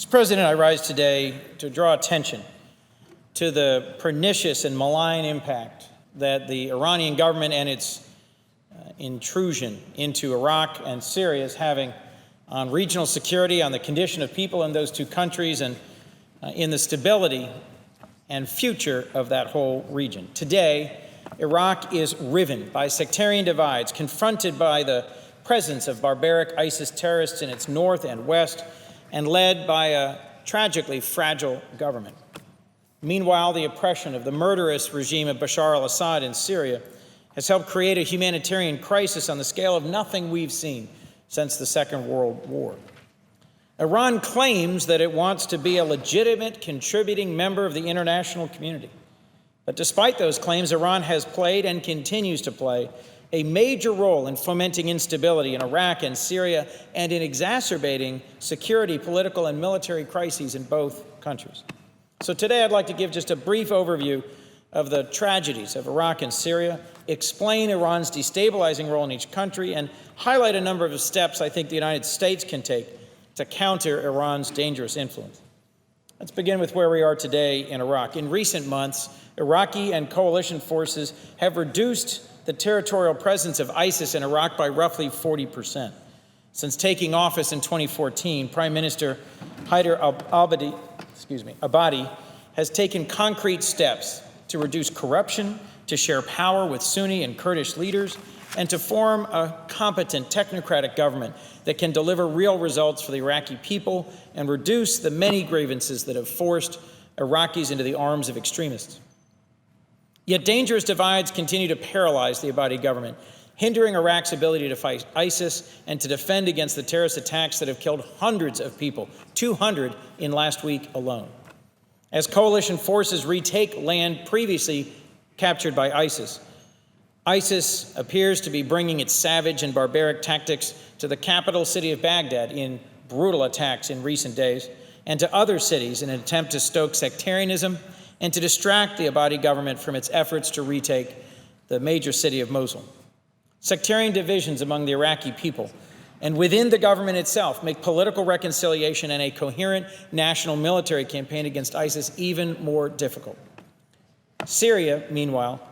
Mr. President, I rise today to draw attention to the pernicious and malign impact that the Iranian government and its intrusion into Iraq and Syria is having on regional security, on the condition of people in those two countries, and in the stability and future of that whole region. Today, Iraq is riven by sectarian divides, confronted by the presence of barbaric ISIS terrorists in its north and west, and led by a tragically fragile government. Meanwhile, the oppression of the murderous regime of Bashar al-Assad in Syria has helped create a humanitarian crisis on the scale of nothing we've seen since the Second World War. Iran claims that it wants to be a legitimate contributing member of the international community. But despite those claims, Iran has played and continues to play a major role in fomenting instability in Iraq and Syria and in exacerbating security, political, and military crises in both countries. So today I'd like to give just a brief overview of the tragedies of Iraq and Syria, explain Iran's destabilizing role in each country, and highlight a number of steps I think the United States can take to counter Iran's dangerous influence. Let's begin with where we are today in Iraq. In recent months, Iraqi and coalition forces have reduced the territorial presence of ISIS in Iraq by roughly 40%. Since taking office in 2014, Prime Minister Haider al-Abadi has taken concrete steps to reduce corruption, to share power with Sunni and Kurdish leaders, and to form a competent technocratic government that can deliver real results for the Iraqi people and reduce the many grievances that have forced Iraqis into the arms of extremists. Yet dangerous divides continue to paralyze the Abadi government, hindering Iraq's ability to fight ISIS and to defend against the terrorist attacks that have killed hundreds of people, 200 in last week alone. As coalition forces retake land previously captured by ISIS, ISIS appears to be bringing its savage and barbaric tactics to the capital city of Baghdad in brutal attacks in recent days, and to other cities in an attempt to stoke sectarianism and to distract the Abadi government from its efforts to retake the major city of Mosul. Sectarian divisions among the Iraqi people and within the government itself make political reconciliation and a coherent national military campaign against ISIS even more difficult. Syria, meanwhile,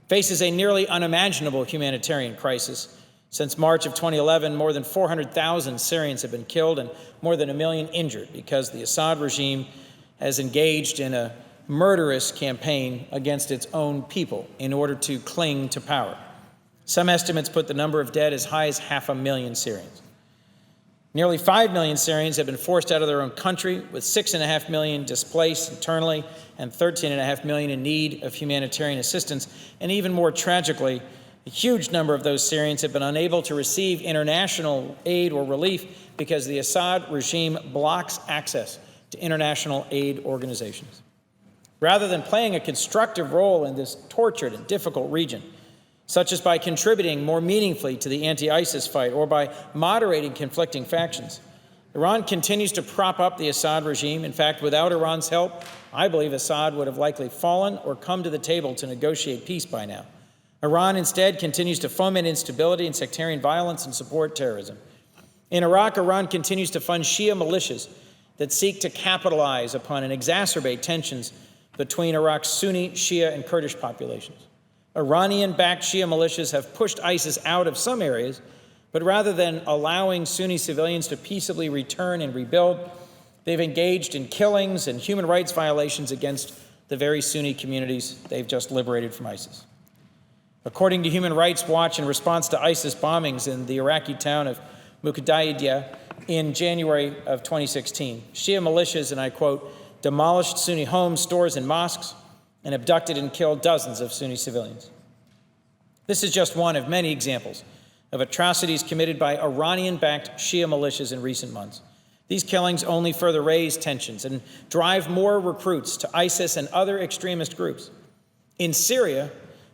faces a nearly unimaginable humanitarian crisis. Since March of 2011, more than 400,000 Syrians have been killed and more than 1 million injured because the Assad regime has engaged in a murderous campaign against its own people in order to cling to power. Some estimates put the number of dead as high as 500,000 Syrians. Nearly 5 million Syrians have been forced out of their own country, with 6.5 million displaced internally and 13.5 million in need of humanitarian assistance. And even more tragically, a huge number of those Syrians have been unable to receive international aid or relief because the Assad regime blocks access to international aid organizations. Rather than playing a constructive role in this tortured and difficult region, such as by contributing more meaningfully to the anti-ISIS fight or by moderating conflicting factions, Iran continues to prop up the Assad regime. In fact, without Iran's help, I believe Assad would have likely fallen or come to the table to negotiate peace by now. Iran instead continues to foment instability and sectarian violence and support terrorism. In Iraq, Iran continues to fund Shia militias that seek to capitalize upon and exacerbate tensions between Iraq's Sunni, Shia, and Kurdish populations. Iranian-backed Shia militias have pushed ISIS out of some areas, but rather than allowing Sunni civilians to peaceably return and rebuild, they've engaged in killings and human rights violations against the very Sunni communities they've just liberated from ISIS. According to Human Rights Watch, in response to ISIS bombings in the Iraqi town of Muqaddiyah in January of 2016, Shia militias, and I quote, demolished Sunni homes, stores, and mosques, and abducted and killed dozens of Sunni civilians. This is just one of many examples of atrocities committed by Iranian-backed Shia militias in recent months. These killings only further raise tensions and drive more recruits to ISIS and other extremist groups. In Syria,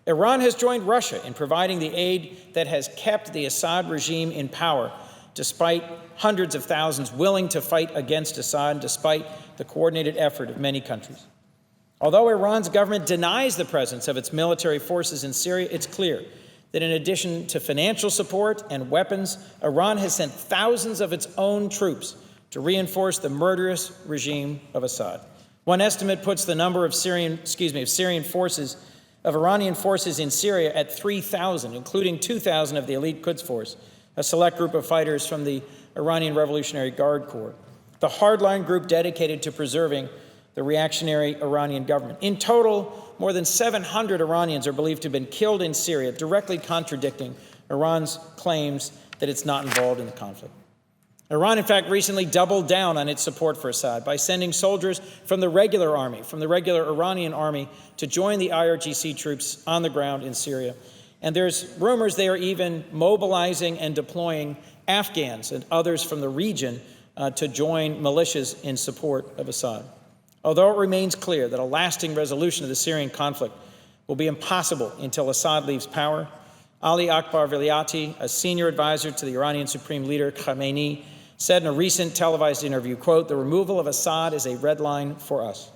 Iran has joined Russia in providing the aid that has kept the Assad regime in power, despite hundreds of thousands willing to fight against Assad, and despite the coordinated effort of many countries. Although Iran's government denies the presence of its military forces in Syria, it's clear that in addition to financial support and weapons, Iran has sent thousands of its own troops to reinforce the murderous regime of Assad. One estimate puts the number of Iranian forces in Syria at 3,000, including 2,000 of the elite Quds Force, a select group of fighters from the Iranian Revolutionary Guard Corps, the hardline group dedicated to preserving the reactionary Iranian government. In total, more than 700 Iranians are believed to have been killed in Syria, directly contradicting Iran's claims that it's not involved in the conflict. Iran, in fact, recently doubled down on its support for Assad by sending soldiers from the regular army, from the regular Iranian army, to join the IRGC troops on the ground in Syria. And there's rumors they are even mobilizing and deploying Afghans and others from the region to join militias in support of Assad. Although it remains clear that a lasting resolution of the Syrian conflict will be impossible until Assad leaves power, Ali Akbar Velayati, a senior advisor to the Iranian Supreme Leader Khamenei, said in a recent televised interview, quote, "The removal of Assad is a red line for us.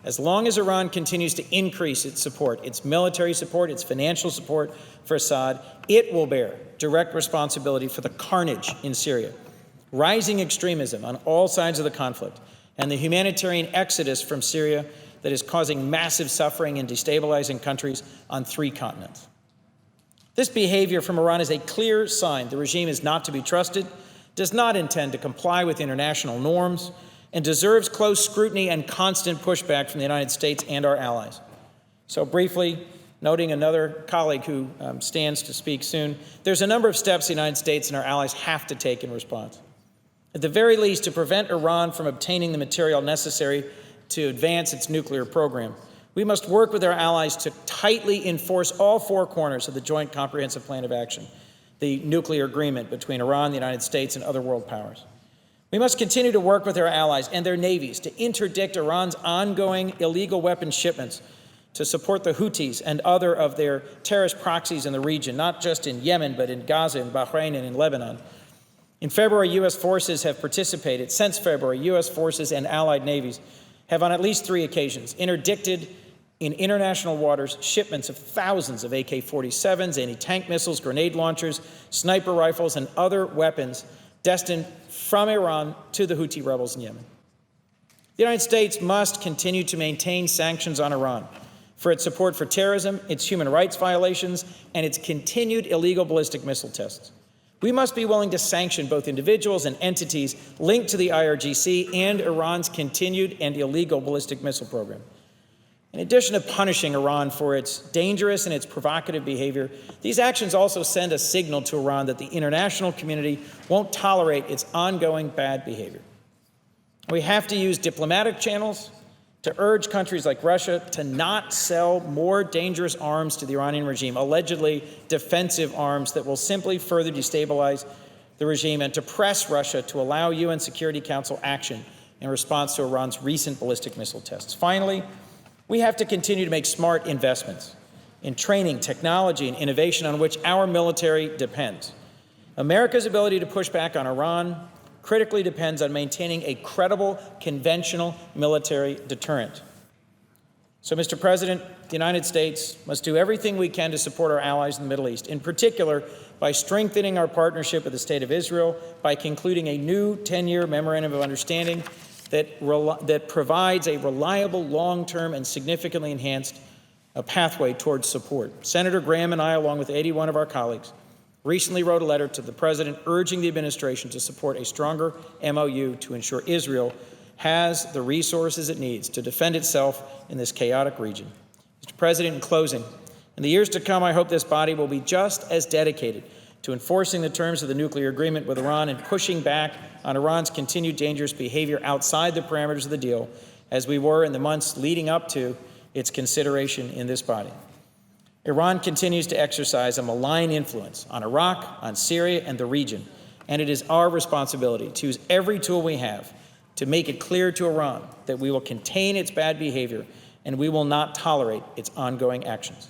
As long as Iran continues to increase its support, its military support, its financial support for Assad, it will bear direct responsibility for the carnage in Syria, rising extremism on all sides of the conflict, and the humanitarian exodus from Syria that is causing massive suffering and destabilizing countries on 3 continents. This behavior from Iran is a clear sign the regime is not to be trusted, does not intend to comply with international norms, and deserves close scrutiny and constant pushback from the United States and our allies." So briefly, noting another colleague who stands to speak soon, there's a number of steps the United States and our allies have to take in response. At the very least, to prevent Iran from obtaining the material necessary to advance its nuclear program, we must work with our allies to tightly enforce all 4 corners of the Joint Comprehensive Plan of Action, the nuclear agreement between Iran, the United States, and other world powers. We must continue to work with our allies and their navies to interdict Iran's ongoing illegal weapons shipments to support the Houthis and other of their terrorist proxies in the region, not just in Yemen, but in Gaza, in Bahrain, and in Lebanon. In February, U.S. forces have participated. Since February, U.S. forces and allied navies have on at least 3 occasions interdicted in international waters shipments of thousands of AK-47s, anti-tank missiles, grenade launchers, sniper rifles, and other weapons destined from Iran to the Houthi rebels in Yemen. The United States must continue to maintain sanctions on Iran for its support for terrorism, its human rights violations, and its continued illegal ballistic missile tests. We must be willing to sanction both individuals and entities linked to the IRGC and Iran's continued and illegal ballistic missile program. In addition to punishing Iran for its dangerous and its provocative behavior, these actions also send a signal to Iran that the international community won't tolerate its ongoing bad behavior. We have to use diplomatic channels to urge countries like Russia to not sell more dangerous arms to the Iranian regime, allegedly defensive arms that will simply further destabilize the regime, and to press Russia to allow UN Security Council action in response to Iran's recent ballistic missile tests. Finally, we have to continue to make smart investments in training, technology, and innovation on which our military depends. America's ability to push back on Iran critically depends on maintaining a credible conventional military deterrent. So, Mr. President, the United States must do everything we can to support our allies in the Middle East, in particular by strengthening our partnership with the State of Israel, by concluding a new 10-year memorandum of understanding that provides a reliable, long-term, and significantly enhanced pathway towards support. Senator Graham and I, along with 81 of our colleagues, recently wrote a letter to the President urging the administration to support a stronger MOU to ensure Israel has the resources it needs to defend itself in this chaotic region. Mr. President, in closing, in the years to come, I hope this body will be just as dedicated to enforcing the terms of the nuclear agreement with Iran and pushing back on Iran's continued dangerous behavior outside the parameters of the deal as we were in the months leading up to its consideration in this body. Iran continues to exercise a malign influence on Iraq, on Syria, and the region, and it is our responsibility to use every tool we have to make it clear to Iran that we will contain its bad behavior and we will not tolerate its ongoing actions.